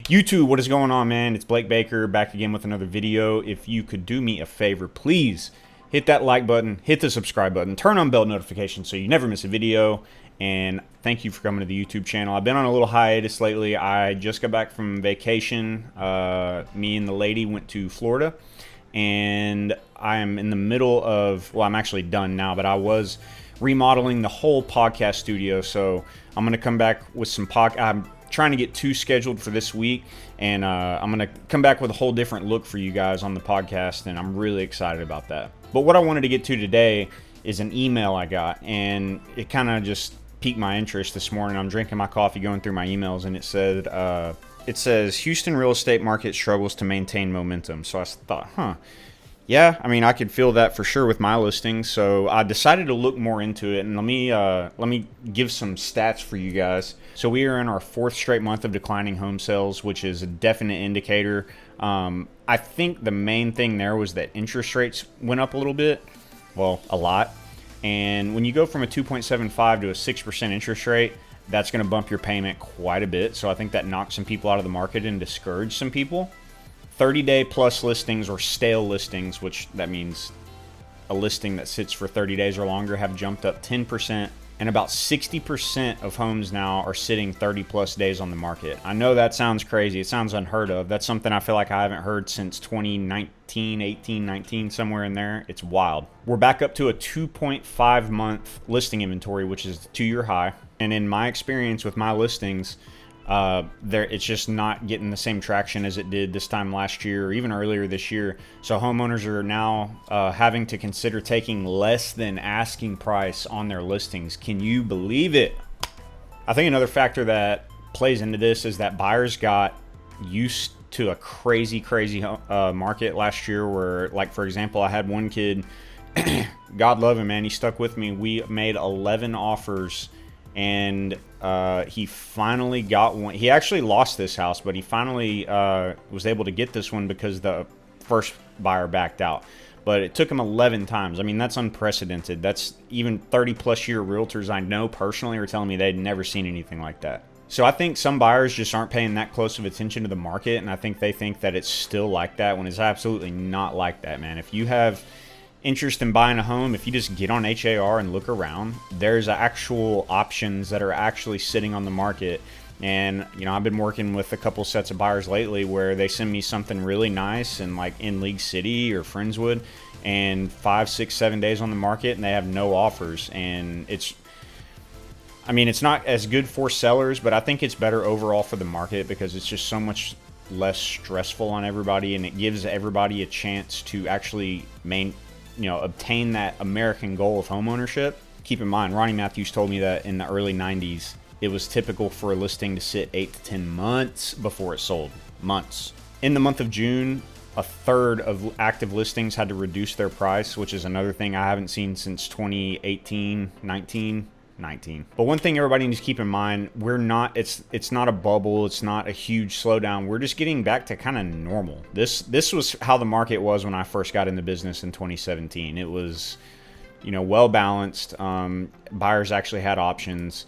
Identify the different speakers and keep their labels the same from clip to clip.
Speaker 1: YouTube, what is going on, man? It's Blake Baker back again with another video. If you could do me a favor, please hit that like button, hit the subscribe button, turn on bell notifications so you never miss a video. And thank you for coming to the YouTube channel. I've been on a little hiatus lately. I just got back from vacation. Me and the lady went to Florida, and I am in the middle of, well, I'm actually done now, but I was remodeling the whole podcast studio. So I'm going to come back with some I'm trying to get 2 scheduled for this week, and I'm going to come back with a whole different look for you guys on the podcast, and I'm really excited about that. But what I wanted to get to today is an email I got, and it kind of just piqued my interest this morning. I'm drinking my coffee, going through my emails, and it says Houston real estate market struggles to maintain momentum. So I thought, yeah, I mean, I could feel that for sure with my listings. So I decided to look more into it, and let me give some stats for you guys. So we are in our 4th straight month of declining home sales, which is a definite indicator. I think the main thing there was that interest rates went up a little bit, well, a lot. And when you go from a 2.75 to a 6% interest rate, that's going to bump your payment quite a bit. So I think that knocked some people out of the market and discouraged some people. 30-day plus listings, or stale listings, which that means a listing that sits for 30 days or longer, have jumped up 10%. And about 60% of homes now are sitting 30 plus days on the market. I know that sounds crazy. It sounds unheard of. That's something I feel like I haven't heard since 2019, 18, 19, somewhere in there. It's wild. We're back up to a 2.5 month listing inventory, which is the 2-year high. And in my experience with my listings, it's just not getting the same traction as it did this time last year or even earlier this year. So homeowners are now having to consider taking less than asking price on their listings. Can you believe it? I think another factor that plays into this is that buyers got used to a crazy market last year where, like, for example, I had one kid, God love him, man, he stuck with me. We made 11 offers, and he finally got one. He actually lost this house, but he finally was able to get this one because the first buyer backed out. But it took him 11 times. I mean, that's unprecedented. That's even 30 plus year realtors I know personally are telling me they'd never seen anything like that. So I think some buyers just aren't paying that close of attention to the market, and I think they think that it's still like that when it's absolutely not like that, man. If you have interest in buying a home, if you just get on HAR and look around, there's actual options that are actually sitting on the market. And you know, I've been working with a couple sets of buyers lately where they send me something really nice and like in League City or Friendswood, and 5, 6, 7 days on the market, and they have no offers. And it's not as good for sellers, but I think it's better overall for the market because it's just so much less stressful on everybody, and it gives everybody a chance to actually obtain that American goal of homeownership. Keep in mind, Ronnie Matthews told me that in the early 90s, it was typical for a listing to sit 8 to 10 months before it sold. Months. In the month of June, a third of active listings had to reduce their price, which is another thing I haven't seen since 2018, 19. But one thing everybody needs to keep in mind, it's not a bubble, it's not a huge slowdown. We're just getting back to kind of normal. This was how the market was when I first got into business in 2017. It was, well balanced. Buyers actually had options.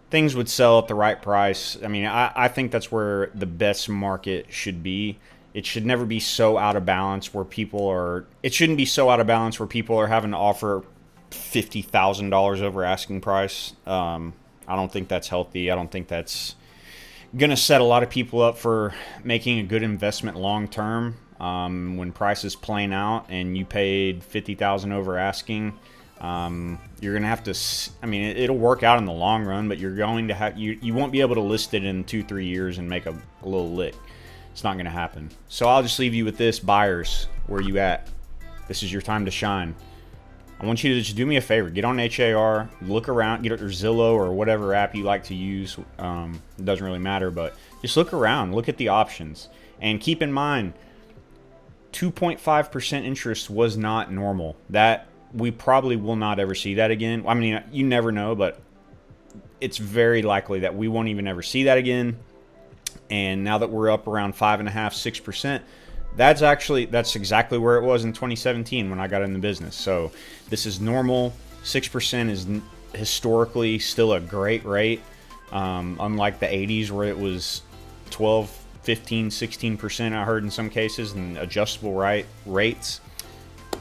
Speaker 1: Things would sell at the right price. I mean, I think that's where the best market should be. It should never be so out of balance where it shouldn't be so out of balance where people are having to offer $50,000 over asking price. I don't think that's healthy. I don't think that's gonna set a lot of people up for making a good investment long term. When prices plane out and you paid $50,000 over asking, you're gonna have to. It'll work out in the long run, but you're going to have you won't be able to list it in 2-3 years and make a little lick. It's not gonna happen. So I'll just leave you with this, buyers. Where you at? This is your time to shine. I want you to just do me a favor. Get on HAR, look around, get your Zillow or whatever app you like to use. It doesn't really matter, but just look around, look at the options. And keep in mind, 2.5% interest was not normal. That we probably will not ever see that again. I mean, you never know, but it's very likely that we won't even ever see that again. And now that we're up around 5.5%, 6%, that's exactly where it was in 2017 when I got in the business. So this is normal. 6% is historically still a great rate. Unlike the 80s where it was 12, 15, 16%, I heard in some cases, and adjustable rates.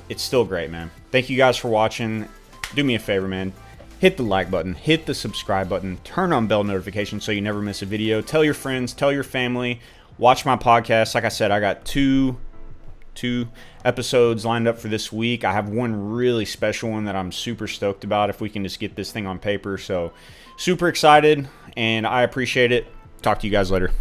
Speaker 1: It's still great, man. Thank you guys for watching. Do me a favor, man. Hit the like button, hit the subscribe button, turn on bell notifications so you never miss a video. Tell your friends, tell your family, watch my podcast. Like I said, I got two episodes lined up for this week. I have one really special one that I'm super stoked about if we can just get this thing on paper. So super excited, and I appreciate it. Talk to you guys later.